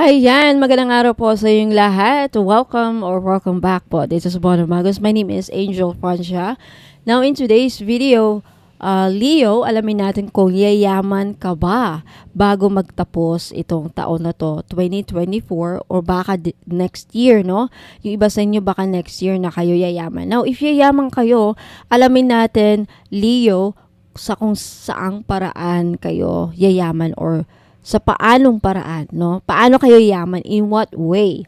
Ayan, magandang araw po sa inyong lahat. Welcome back po. This is Bono Magos. My name is Angel Francia. Now in today's video, Leo, alamin natin kung yayaman ka ba bago magtapos itong taon na to, 2024, or baka next year, no? Yung iba sa inyo baka next year na kayo yayaman. Now, if yayaman kayo, alamin natin, Leo, sa kung saang paraan kayo yayaman or sa paanong paraan, no? Paano kayo yaman? In what way?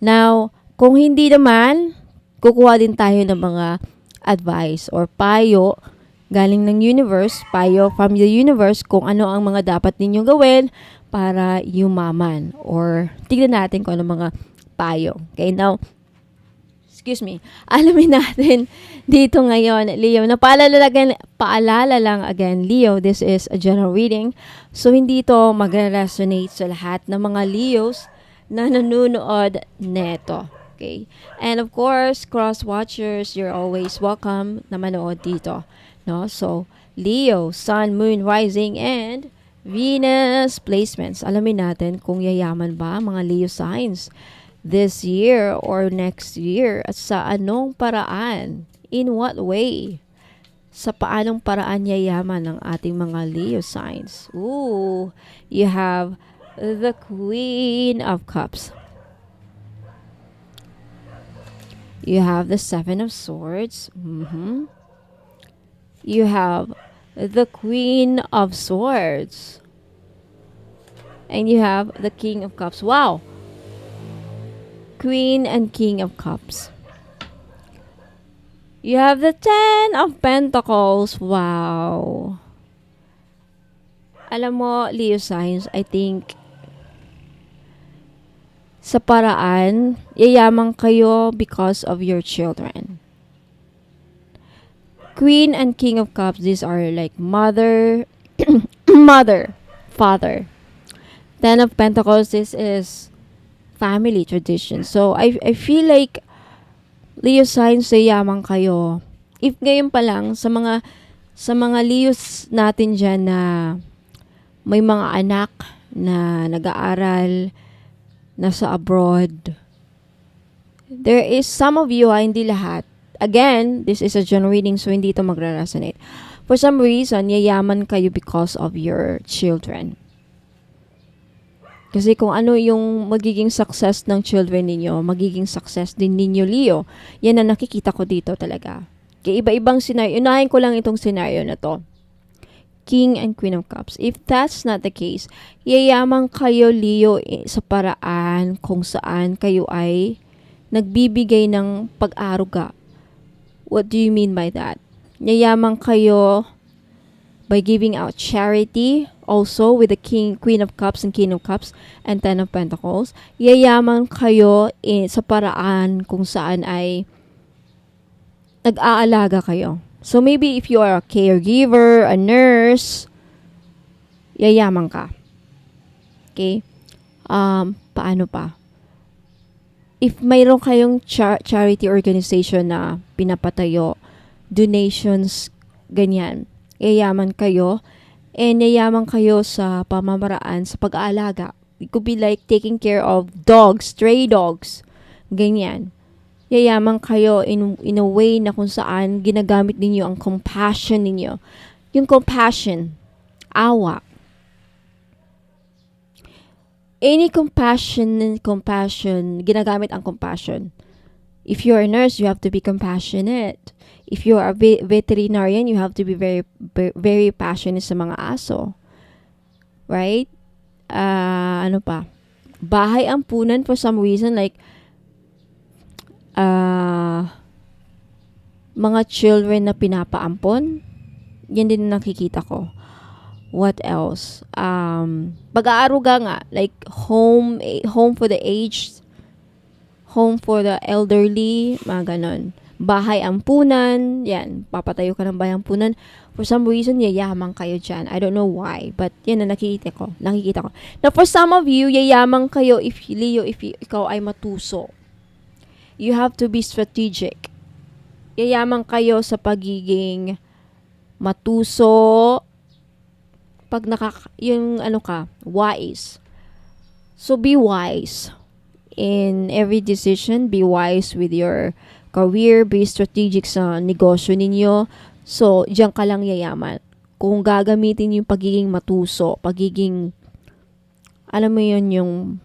Now, kung hindi naman, kukuha din tayo ng mga advice or payo galing ng universe, payo from the universe kung ano ang mga dapat ninyong gawin para yumaman. Or tignan natin kung ano mga payo. Okay, now, excuse me, alamin natin dito ngayon, Leo, na paalala lang again, Leo, this is a general reading. So, hindi ito mag-resonate sa lahat ng mga Leos na nanonood neto. Okay? And of course, cross-watchers, you're always welcome na manood dito. No? So, Leo, Sun, Moon, Rising, and Venus placements. Alamin natin kung yayaman ba mga Leo signs this year or next year at sa anong paraan, in what way, sa paanong paraan yayaman ng ating mga Leo signs. Ooh, you have the Queen of Cups. You have the Seven of Swords. You have the Queen of Swords. And you have the King of Cups. Wow! Queen and King of Cups. You have the Ten of Pentacles. Wow. Alam mo, Leo signs, I think, sa paraan, yayaman kayo because of your children. Queen and King of Cups, these are like mother, father. Ten of Pentacles, this is family tradition. So, I feel like Leo signs, yayaman kayo. If ngayon pa lang, sa mga Leos natin dyan na may mga anak na nag-aaral, nasa abroad, there is some of you, hindi lahat. Again, this is a general reading, so hindi ito magre-resonate. For some reason, yayaman kayo because of your children. Kasi kung ano yung magiging success ng children ninyo, magiging success din ninyo, Leo. Yan ang nakikita ko dito talaga. Kaya iba-ibang scenario. Unahin ko lang itong scenario na to. King and Queen of Cups. If that's not the case, yayaman kayo, Leo, sa paraan kung saan kayo ay nagbibigay ng pag-aruga. What do you mean by that? Yayaman kayo by giving out charity, also with the Queen of Cups and King of Cups and Ten of Pentacles. Yayaman kayo sa paraan kung saan ay nag-aalaga kayo. So maybe if you are a caregiver, a nurse, yayaman ka. Okay? Paano pa? If mayroon kayong charity organization na pinapatayo, donations, ganyan, yayaman kayo, and yayaman kayo sa pamamaraan, sa pag-aalaga. It could be like taking care of dogs, stray dogs, ganyan. Yayaman kayo in a way na kung saan ginagamit ninyo ang compassion ninyo. Yung compassion, awa. Any compassion, ginagamit ang compassion. If you're a nurse, you have to be compassionate. If you're a veterinarian, you have to be very, very passionate sa mga aso. Right? Ano pa? Bahay ampunan for some reason, like, mga children na pinapaampon. Yan din nakikita ko. What else? Pag-aaruga nga, like home for the aged, home for the elderly, mga ganon. Bahay ampunan, yan, papatayo ka ng bahay ampunan. For some reason, yayaman kayo dyan. I don't know why, but yan na nakikita ko. Now, for some of you, yayaman kayo if Leo, ikaw ay matuso. You have to be strategic. Yayaman kayo sa pagiging matuso, pag yung wise. So be wise in every decision. Be wise with your career. Be strategic sa negosyo ninyo. So, diyan ka lang yayaman. Kung gagamitin yung pagiging matuso, pagiging, alam mo yun, yung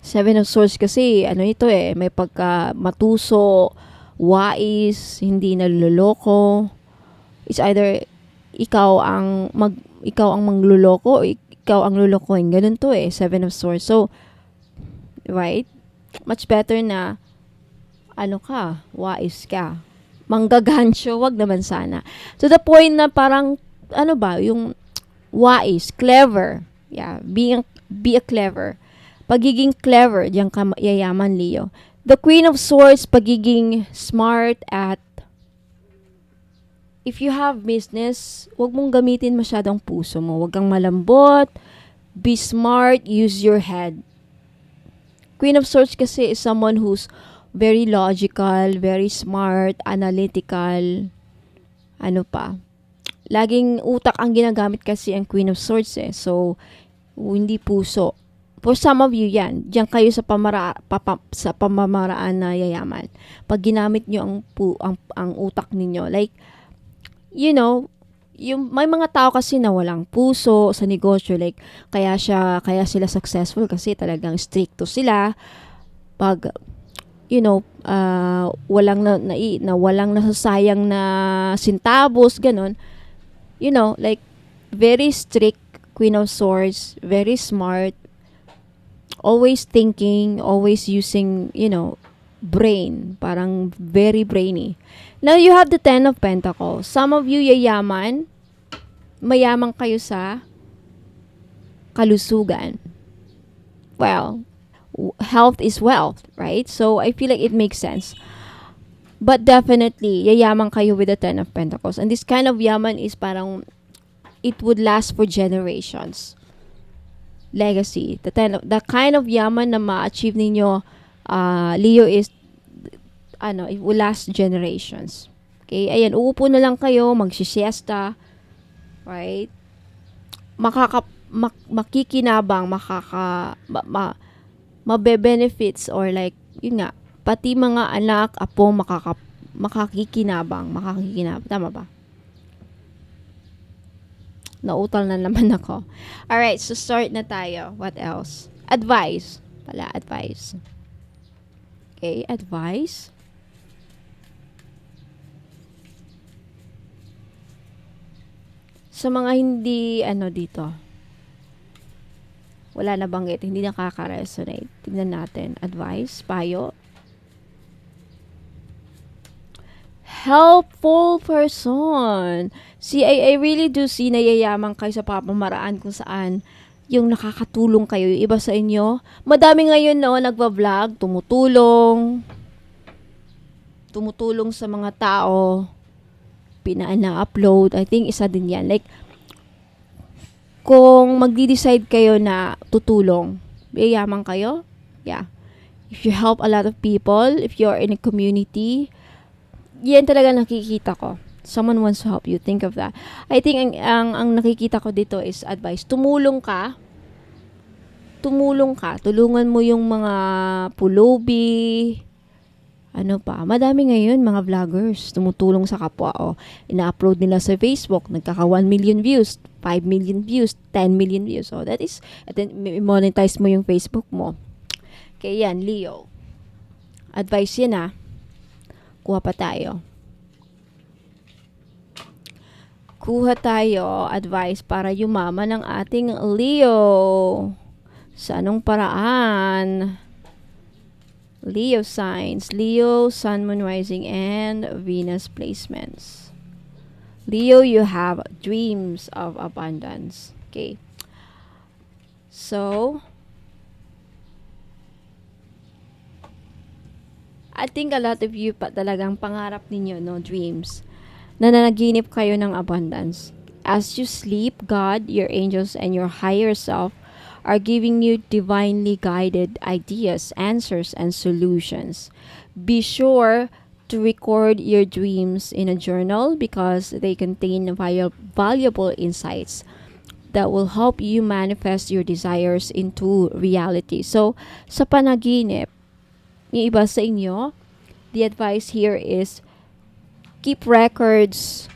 Seven of Swords kasi, ano ito may pagka matuso, wais, hindi naluloko. It's either ikaw ang mangluloko o ikaw ang lulukohin. Ganun to Seven of Swords. So, right? Much better na wais ka. Manggagansyo, wag naman sana. To the point na parang, yung wise, clever. Yeah, be a clever. Pagiging clever, diyan ka yayaman, Leo. The Queen of Swords, pagiging smart at if you have business, wag mong gamitin masyadong puso mo. Wag kang malambot. Be smart, use your head. Queen of Swords kasi is someone who's very logical, very smart, analytical. Laging utak ang ginagamit kasi ang Queen of Swords So, hindi puso. For some of you yan, diyan kayo sa pamamaraan na yayaman. Pag ginamit nyo ang utak ninyo, like, yung may mga tao kasi na walang puso sa negosyo, like, kaya sila successful kasi talagang stricto sila. Pag, walang walang nasasayang na sintabos, ganun. Like, very strict Queen of Swords, very smart, always thinking, always using, brain. Parang very brainy. Now, you have the Ten of Pentacles. Some of you yayaman. Mayaman kayo sa kalusugan. Well, health is wealth, right? So, I feel like it makes sense. But definitely, yayaman kayo with the Ten of Pentacles. And this kind of yaman is parang, it would last for generations. Legacy. The kind of yaman na ma-achieve ninyo, Leo, is it will last generations. Okay? Ayan, uupo na lang kayo, magsisiesta, right? Makikinabang, mabe-benefits or like, yun nga, pati mga anak, apo, makakikinabang. Tama ba? Nautal na naman ako. Alright, so start na tayo. What else? Advice. Advice. Okay, advice. Sa mga hindi, dito. Wala na banggit. Hindi nakaka-resonate. Tignan natin. Advice. Payo. Helpful person. See, I really do see na yayaman kayo sa pamamaraan kung saan yung nakakatulong kayo, yung iba sa inyo. Madami ngayon nagva-vlog, tumutulong sa mga tao, na-upload. I think isa din yan. Like, kung magdi-decide kayo na tutulong, yayaman kayo. Yeah. If you help a lot of people, if you're in a community, yan talaga nakikita ko. Someone wants to help you. Think of that. I think ang nakikita ko dito is advice. Tumulong ka. Tulungan mo yung mga pulubi. Madami ngayon mga vloggers tumutulong sa kapwa. Ina-upload nila sa Facebook. Nagkaka 1 million views, 5 million views, 10 million views. So that is, at then monetize mo yung Facebook mo. Kaya yan, Leo. Advice yan Kuha pa tayo. Advice para yumaman ng ating Leo. Sa anong paraan? Leo signs. Leo, Sun, Moon, Rising, and Venus placements. Leo, you have dreams of abundance. Okay. So, I think a lot of you talagang pangarap ninyo, dreams. Nananaginip kayo ng abundance. As you sleep, God, your angels, and your higher self are giving you divinely guided ideas, answers, and solutions. Be sure to record your dreams in a journal because they contain valuable insights. that will help you manifest your desires into reality. So, sa panaginip, yung iba sa inyo, the advice here is keep records.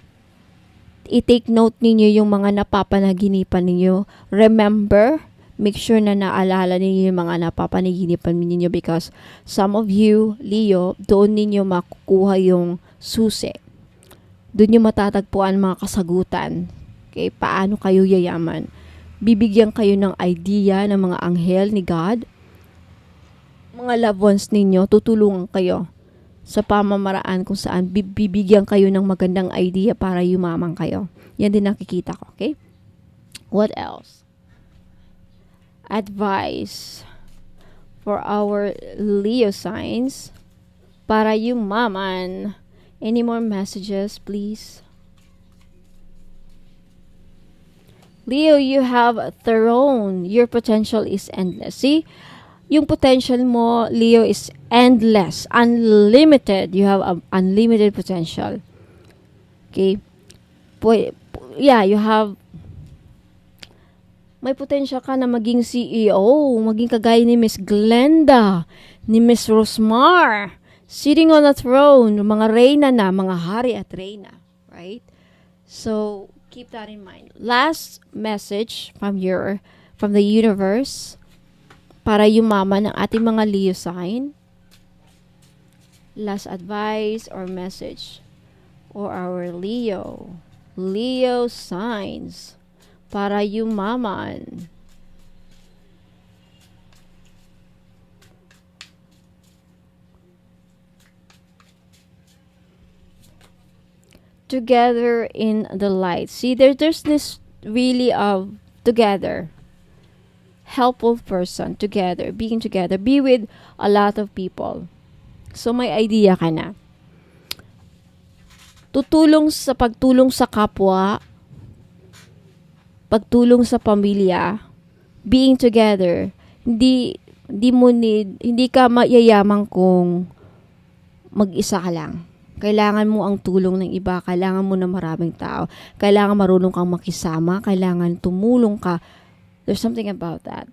I-take note ninyo yung mga napapanaginipan ninyo. Remember, make sure na naalala ninyo yung mga napapanaginipan ninyo because some of you, Leo, doon ninyo makukuha yung susi. Doon nyo matatagpuan mga kasagutan. Okay, paano kayo yayaman? Bibigyan kayo ng idea ng mga anghel ni God. Mga loved ones ninyo, tutulungan kayo sa pamamaraan kung saan bibigyan kayo ng magandang idea para yumaman kayo. Yan din nakikita ko, okay? What else? Advice for our Leo signs para yumaman. Any more messages, please? Leo, you have a throne. Your potential is endless. See? Yung potential mo, Leo, is endless, unlimited. You have unlimited potential. Okay? You have may potential ka na maging CEO, maging kagaya ni Miss Glenda, ni Miss Rosmar, sitting on a throne, mga reyna na, mga hari at reyna. Right? So, keep that in mind. Last message from the universe para yumaman ng ating mga Leo sign. Last advice or message for our Leo signs para yumaman. Together in the light. See, there's this really together. Helpful person, together, being together. Be with a lot of people. So, may idea ka na. Pagtulong sa kapwa, pagtulong sa pamilya, being together, hindi ka mayayaman kung mag-isa ka lang. Kailangan mo ang tulong ng iba, kailangan mo ng maraming tao, kailangan marunong kang makisama, kailangan tumulong ka. There's something about that.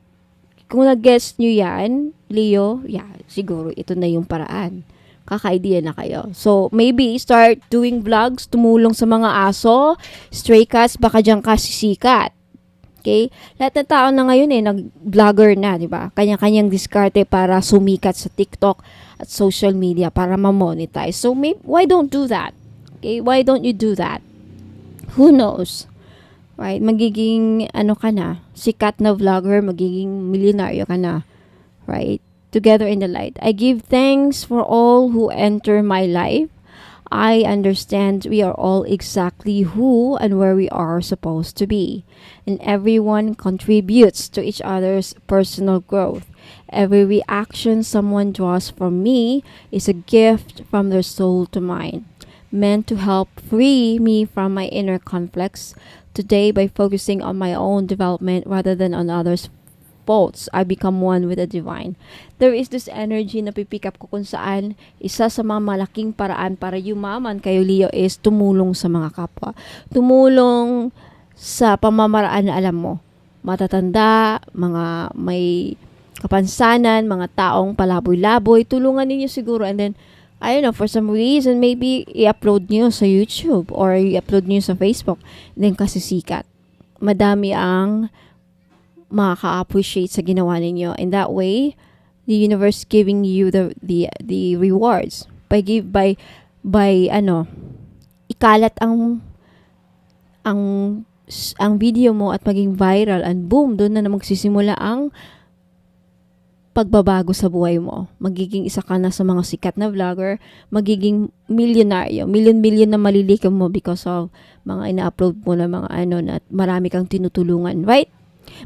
Kung nag-guess nyo yan, Leo, siguro ito na yung paraan. Kaka-idea na kayo. So, maybe start doing vlogs, tumulong sa mga aso, stray cats, baka dyan ka sisikat. Okay? Lahat ng tao na ngayon nag-vlogger na, di ba? Kanya-kanyang diskarte para sumikat sa TikTok at social media para ma-monetize. So, why don't do that? Okay? Why don't you do that? Who knows? Right? Magiging, ka na, sikat na vlogger, magiging milyonaryo ka na. Right? Together in the light. I give thanks for all who enter my life. I understand we are all exactly who and where we are supposed to be. And everyone contributes to each other's personal growth. Every reaction someone draws from me is a gift from their soul to mine, meant to help free me from my inner conflicts. Today, by focusing on my own development rather than on others' faults, I become one with the divine. There is this energy na pipick up ko kung saan isa sa mga malaking paraan para yumaman kayo, Leo, is tumulong sa mga kapwa. Tumulong sa pamamaraan na alam mo. Matatanda, mga may kapansanan, mga taong palaboy-laboy, tulungan ninyo siguro, and then I don't know, for some reason, maybe i-upload nyo sa YouTube or i-upload nyo sa Facebook. Then kasi sikat. Madami ang makaka-appreciate sa ginawa ninyo. In that way, the universe giving you the rewards by ikalat ang video mo at maging viral, and boom, doon na magsisimula ang pagbabago sa buhay mo. Magiging isa ka na sa mga sikat na vlogger, magiging milyonaryo, million na malilikom mo because of mga ina-upload mo na mga na marami kang tinutulungan, right?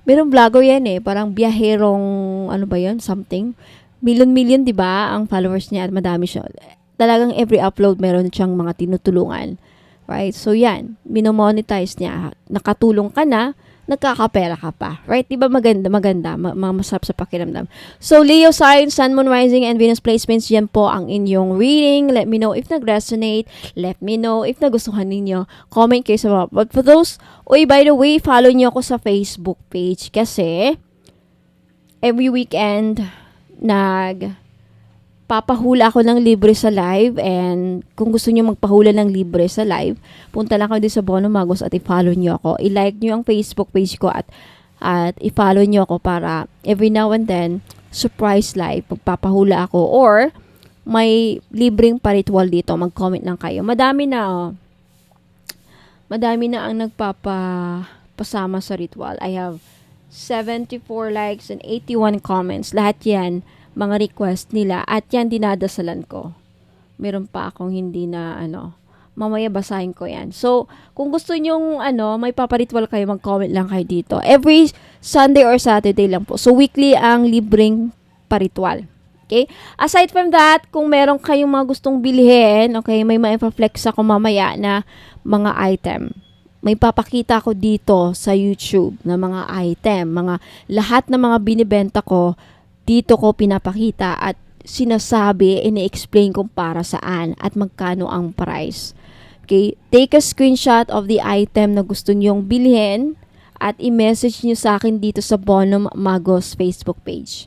Merong vlogger yan parang biyaherong, something. Million, di ba, ang followers niya at madami siya. Talagang every upload meron siyang mga tinutulungan. Right? So yan, minomonetize niya. Nakatulong ka na, nagkakapera ka pa. Right? Di ba maganda, masarap sa pakiramdam. So, Leo sign, Sun, Moon, Rising, and Venus placements, yan po ang inyong reading. Let me know if nag-resonate. Let me know if nagustuhan ninyo. Comment kayo sa mga. But for those, by the way, follow nyo ako sa Facebook page kasi every weekend, papahula ako ng libre sa live, and kung gusto niyo magpahula ng libre sa live, punta lang kayo din sa Bono Magos at i-follow niyo ako. I-like niyo ang Facebook page ko at i-follow niyo ako para every now and then surprise live pagpapahula ako, or may libreng paritual dito. Mag-comment lang kayo. Madami na ang nagpapasama sa ritual. I have 74 likes and 81 comments. Lahat yan mga request nila at yan dinadasalan ko. Meron pa akong hindi na mamaya basahin ko yan. So, kung gusto nyong may paparitual kayo, mag-comment lang kayo dito. Every Sunday or Saturday lang po. So, weekly ang libreng paritual. Okay? Aside from that, kung meron kayong mga gustong bilhin, okay, may ma-flex ako mamaya na mga item. May papakita ko dito sa YouTube na mga item, lahat ng mga binibenta ko, dito ko pinapakita at sinasabi, ini-explain kung para saan at magkano ang price. Okay? Take a screenshot of the item na gusto nyong bilhin at i-message nyo sa akin dito sa Bono Magos Facebook page.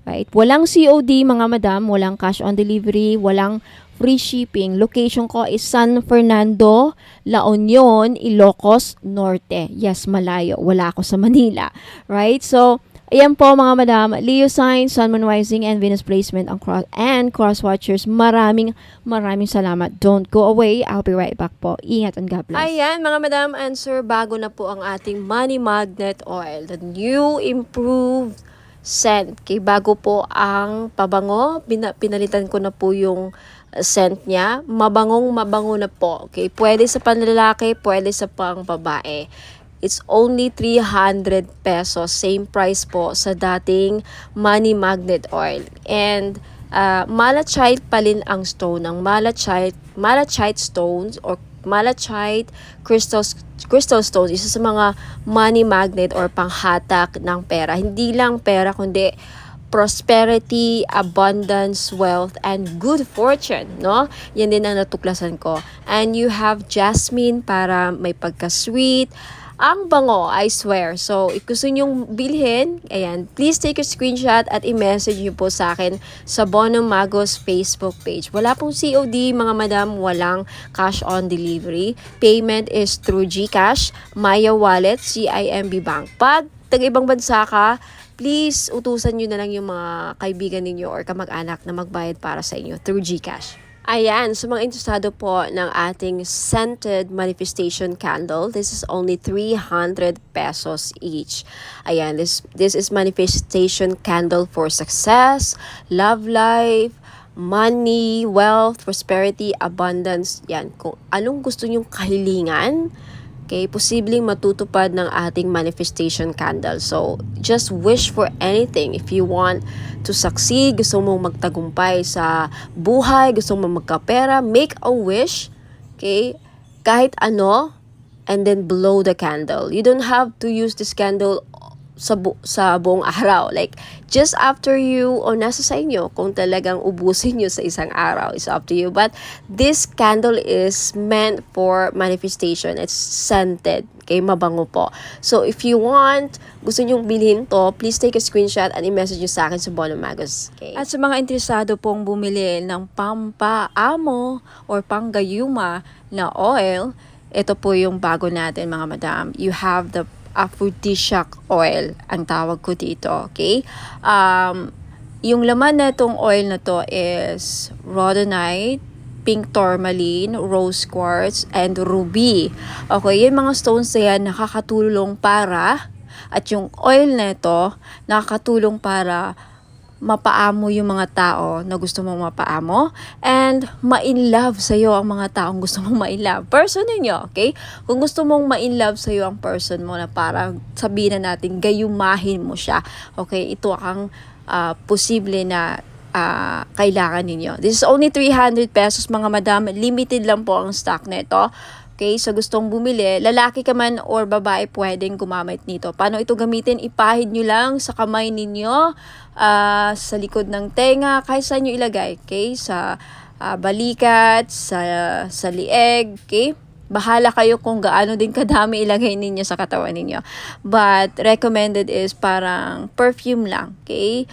Right? Walang COD mga madam, walang cash on delivery, walang free shipping. Location ko is San Fernando, La Union, Ilocos Norte. Yes, malayo. Wala ako sa Manila. Right? So, ayan po mga madam, Leo sign, Sun, Moon, Rising, and Venus placement and cross watchers. Maraming salamat. Don't go away. I'll be right back po. Ingat and God bless. Ayan mga madam, answer. Bago na po ang ating money magnet oil. The new improved scent. Okay, bago po ang pabango. Pinalitan ko na po yung scent niya. Mabango na po. Okay, pwede sa panlalaki, pwede sa pang babae. It's only 300 pesos. Same price po sa dating money magnet oil. And malachite pa rin ang stone. Ang malachite stones or malachite crystal stones, isa sa mga money magnet or panghatak ng pera. Hindi lang pera, kundi prosperity, abundance, wealth, and good fortune, no? Yan din ang natuklasan ko. And you have jasmine para may pagka-sweet. Ang bango, I swear. So, if gusto nyong bilhin, ayan, please take a screenshot at i-message nyo po sa akin sa Bono Magos Facebook page. Wala pong COD, mga madam, walang cash on delivery. Payment is through GCash, Maya Wallet, CIMB Bank. Pag taga-ibang bansa ka, please utusan nyo na lang yung mga kaibigan ninyo or kamag-anak na magbayad para sa inyo through GCash. Ayan, sa mga interesado po ng ating scented manifestation candle, this is only 300 pesos each. Ayan, this is manifestation candle for success, love life, money, wealth, prosperity, abundance. Yan, kung anong gusto nyong kahilingan, okay, posibleng matutupad ng ating manifestation candle. So, just wish for anything. If you want to succeed, gusto mong magtagumpay sa buhay, gusto mong magkapera, make a wish, okay, kahit ano, and then blow the candle. You don't have to use this candle sa buong araw. Like, just after you, o nasa sa inyo, kung talagang ubusin nyo sa isang araw, it's up to you. But this candle is meant for manifestation. It's scented. Okay, mabango po. So, if you want, gusto nyong bilhin to, please take a screenshot and i-message nyo sa akin sa Bono Magos. Okay? At sa mga interesado pong bumili ng pampaamo or panggayuma na oil, ito po yung bago natin mga madam. You have the aphrodisiac oil, ang tawag ko dito, okay? Yung laman na itong oil na to is rhodonite, pink tourmaline, rose quartz, and ruby. Okay, yung mga stones na yan nakakatulong para, at yung oil na ito, nakakatulong para mapaamo yung mga tao na gusto mong mapaamo and ma-in-love sa'yo ang mga taong gusto mong ma-in-love. Person ninyo, okay? Kung gusto mong ma-in-love sa'yo ang person mo na parang sabihin na natin, gayumahin mo siya. Okay, ito ang posible na kailangan ninyo. This is only 300 pesos mga madam. Limited lang po ang stock na ito. Okay, sa gustong bumili, lalaki ka man or babae pwedeng gumamit nito. Paano ito gamitin? Ipahid nyo lang sa kamay ninyo, sa likod ng tenga, kahit saan nyo ilagay. Okay, sa balikat, sa lieg, okay? Bahala kayo kung gaano din kadami ilagay ninyo sa katawan ninyo. But recommended is parang perfume lang, okay?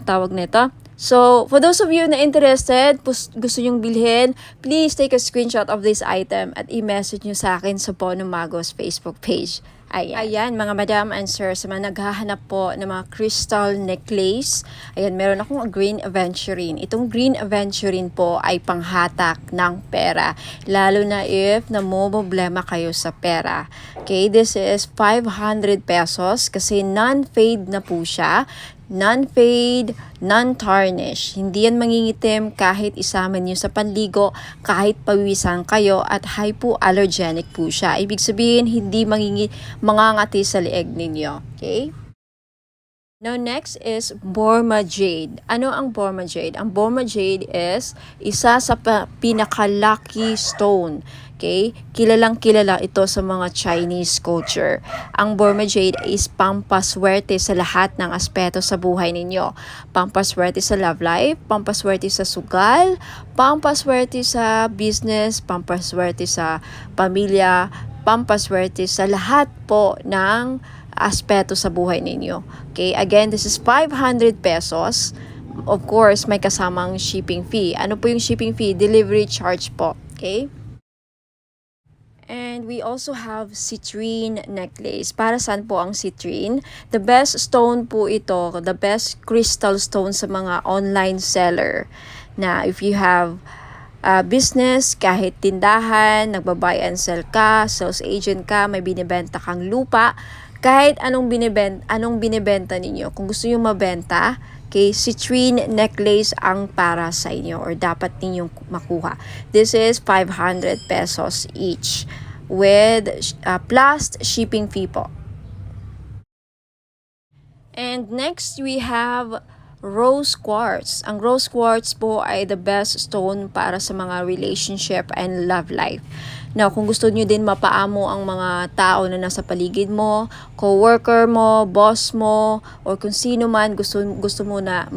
Tawag nito. So, for those of you na interested, gusto nyong bilhin, please take a screenshot of this item at i-message nyo sa akin sa Bono Magos Facebook page. Ayan, mga madam and sir, sa mga naghahanap po ng mga crystal necklace, ayan, meron akong green aventurine. Itong green aventurine po ay panghatak ng pera, lalo na if namomblema kayo sa pera. Okay, this is 500 pesos kasi non-fade na po siya. Non-fade, non-tarnish. Hindi yan mangingitim kahit isama niyo sa panligo, kahit pawisan kayo at hypoallergenic po siya. Ibig sabihin, hindi mangangati sa leeg ninyo. Okay? Now, next is Borma Jade. Ano ang Borma Jade? Ang Borma Jade is isa sa pinaka-lucky stone. Okay? Kilalang kilala ito sa mga Chinese culture. Ang Borma Jade is pampaswerte sa lahat ng aspeto sa buhay ninyo. Pampaswerte sa love life, pampaswerte sa sugal, pampaswerte sa business, pampaswerte sa pamilya, pampaswerte sa lahat po ng aspeto sa buhay ninyo. Okay? Again, this is 500 pesos. Of course, may kasamang shipping fee. Ano po yung shipping fee? Delivery charge po. Okay? And we also have citrine necklace. Para saan po ang citrine? The best stone po ito, the best crystal stone sa mga online seller. Na if you have business, kahit tindahan, nagbabuy and sell ka, sales agent ka, may binibenta kang lupa, kahit anong binibenta ninyo. Kung gusto nyo mabenta, okay, citrine necklace ang para sa inyo or dapat ninyong makuha. This is 500 pesos each with plus shipping fee po. And next we have rose quartz. Ang rose quartz po ay the best stone para sa mga relationship and love life. Now, kung gusto nyo din mapaamo ang mga tao na nasa paligid mo, co-worker mo, boss mo, or kung sino man gusto mo na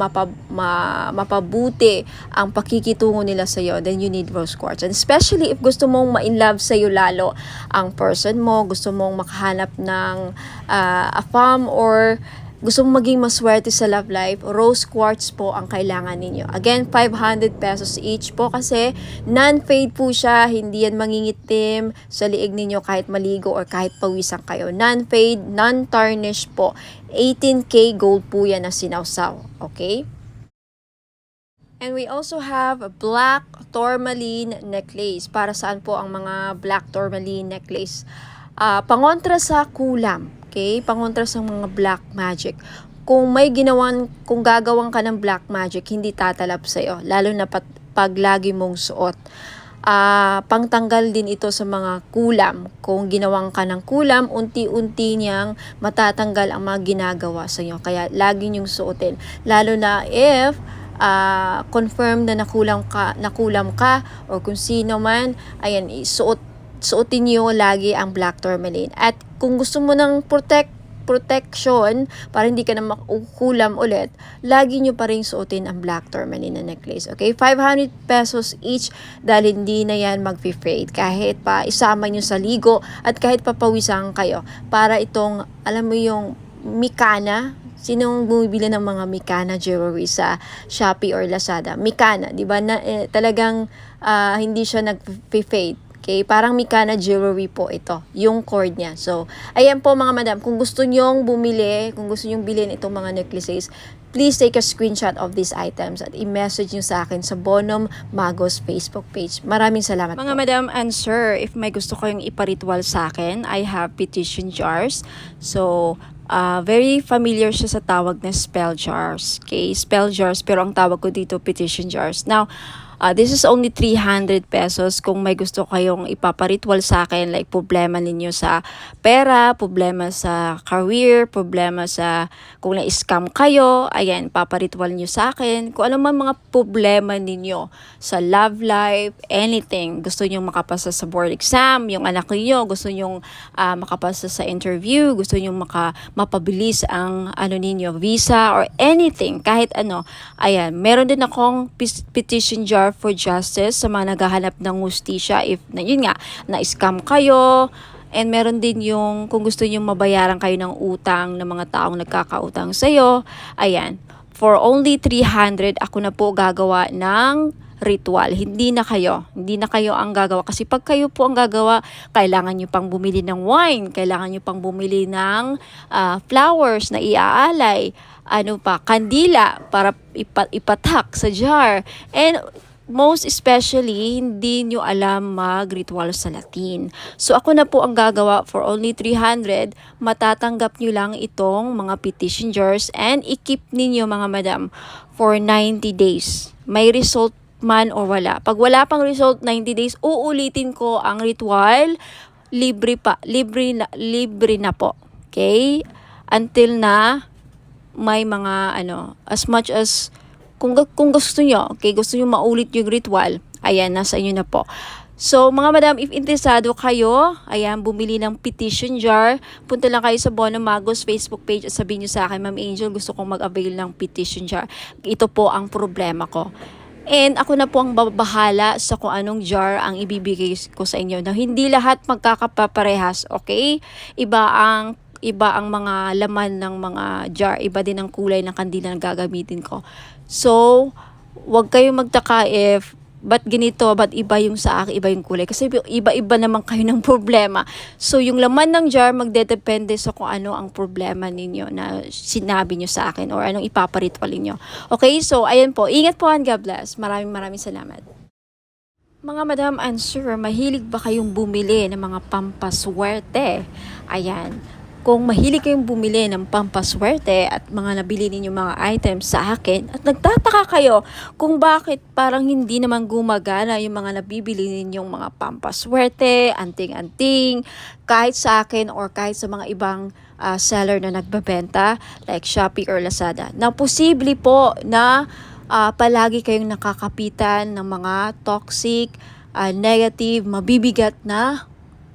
mapabuti ang pakikitungo nila sa iyo, then you need rose quartz. And especially if gusto mong ma-inlove sa iyo lalo ang person mo, gusto mong makahanap ng a fam or gusto mong maging maswerte sa love life, rose quartz po ang kailangan ninyo. Again, 500 pesos each po kasi non-fade po siya, hindi yan mangingitim sa liig ninyo kahit maligo or kahit pawisan kayo. Non-fade, non-tarnish po. 18K gold po yan na sinawsaw. Okay? And we also have a black tourmaline necklace. Para saan po ang mga black tourmaline necklace? Pangontra sa kulam. Okay? Pangontra sa mga black magic. Kung gagawang ka ng black magic, hindi tatalab sa'yo. Lalo na pag lagi mong suot. Pangtanggal din ito sa mga kulam. Kung ginawang ka ng kulam, unti-unti niyang matatanggal ang mga ginagawa sa iyo. Kaya lagi niyong suotin. Lalo na if confirm na nakulam ka or kung sino man, ayan, suotin niyo lagi ang black tourmaline. At kung gusto mo ng protection para hindi ka na makukulam ulit, lagi nyo pa rin suotin ang black tourmaline na necklace. Okay? 500 pesos each dahil hindi na yan mag-fade. Kahit pa isama nyo sa ligo at kahit papawisan kayo. Para itong, alam mo yung Mikana, sinong bumibili ng mga Mikana jewelry sa Shopee or Lazada? Mikana, di ba? Talagang hindi siya nag-fade. Okay, parang Mikana jewelry po ito, yung cord niya. So, ayan po mga madam, kung gusto nyong bumili, kung gusto nyong bilhin itong mga necklaces, please take a screenshot of these items at i-message nyo sa akin sa Bono Magos Facebook page. Maraming salamat mga po. Madam and sir, if may gusto kayong iparitual sa akin, I have petition jars. So, very familiar siya sa tawag na spell jars. Okay, spell jars, pero ang tawag ko dito petition jars. Now, This is only 300 pesos. Kung may gusto kayong ipaparitual sa akin, like problema ninyo sa pera, problema sa career, problema sa kung na-scam kayo, ayan, paparitual nyo sa akin. Kung ano man mga problema ninyo sa love life, anything, gusto nyo makapasa sa board exam, yung anak niyo gusto nyo makapasa sa interview, gusto nyo mapabilis ang ano ninyo, visa or anything, kahit ano, ayan, meron din akong petition jar for justice sa mga naghahanap ng hustisya if yun nga, na-scam kayo. And meron din yung kung gusto niyo mabayaran kayo ng utang ng mga taong nagkakautang sa iyo. Ayan, for only 300 ako na po gagawa ng ritual. Hindi na kayo ang gagawa. Kasi pag kayo po ang gagawa, kailangan nyo pang bumili ng wine, kailangan nyo pang bumili ng flowers na iaalay, ano pa, kandila para ipatak sa jar. And most especially, hindi nyo alam mag-ritual sa Latin. So, ako na po ang gagawa for only 300. Matatanggap nyo lang itong mga petition jars and i-keep ninyo mga madam for 90 days. May result man o wala. Pag wala pang result, 90 days, uulitin ko ang ritual. Libre na po. Okay? Until na may mga as much as kung gusto nyo, okay, gusto nyo maulit yung ritual, ayan, nasa inyo na po. So, mga madam, if interesado kayo, ayan, bumili ng petition jar, punta lang kayo sa Bono Magos Facebook page at sabihin nyo sa akin, Ma'am Angel, gusto kong mag-avail ng petition jar. Ito po ang problema ko. And ako na po ang babahala sa kung anong jar ang ibibigay ko sa inyo. Na hindi lahat magkakaparehas, okay? Iba ang mga laman ng mga jar, iba din ang kulay ng kandila na gagamitin ko. So, wag kayong magtaka if ba't ganito, ba't iba yung sa akin, iba yung kulay. Kasi iba-iba naman kayo ng problema. So, yung laman ng jar magdedepende sa kung ano ang problema ninyo na sinabi nyo sa akin or anong ipaparitual ninyo. Okay, so ayan po. Ingat po and God bless. Maraming salamat. Mga madam and sir, mahilig ba kayong bumili ng mga pampaswerte? Ayan. Kung mahilig kayong bumili ng pampaswerte at mga nabili ninyong mga items sa akin at nagtataka kayo kung bakit parang hindi naman gumagana yung mga nabibili ninyong mga pampaswerte, anting-anting, kahit sa akin or kahit sa mga ibang seller na nagbabenta like Shopee or Lazada. Na posible po na palagi kayong nakakapitan ng mga toxic, negative, mabibigat na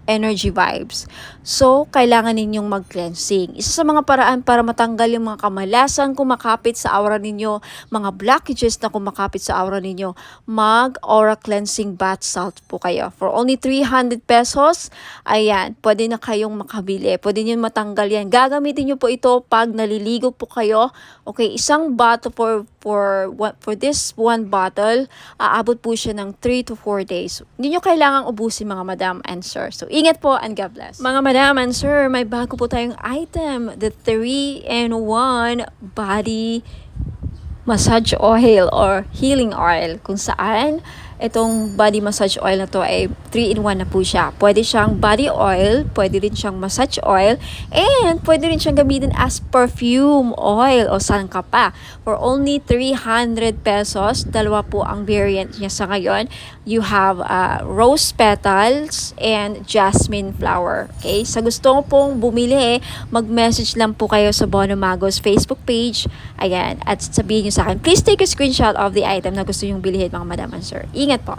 energy vibes. So, kailangan ninyong mag-cleansing. Isa sa mga paraan para matanggal yung mga kamalasan kumakapit sa aura ninyo, mga blockages na kumakapit sa aura ninyo, mag-aura cleansing bath salt po kayo. For only 300 pesos, ayan, pwede na kayong makabili. Pwede nyo matanggal yan. Gagamitin nyo po ito pag naliligo po kayo. Okay, isang bottle for this one bottle, aabot po siya ng 3 to 4 days. Hindi nyo kailangang ubusin mga madam and sir. So, ingat po and God bless. Mga madam and sir, may bago po tayong item. The 3-in-1 body massage oil or healing oil. Kung saan, itong body massage oil na to ay 3-in-1 na po siya. Pwede siyang body oil, pwede rin siyang massage oil, and pwede rin siyang gamitin as perfume oil o saan ka pa. For only 300 pesos, dalawa po ang variant niya sa ngayon. You have rose petals and jasmine flower. Okay? Sa gusto mo pong bumili, mag-message lang po kayo sa Bono Magos Facebook page. Ayan. At sabihin nyo sa akin, please take a screenshot of the item na gusto nyong bilhin mga madam and sir. Ingat po.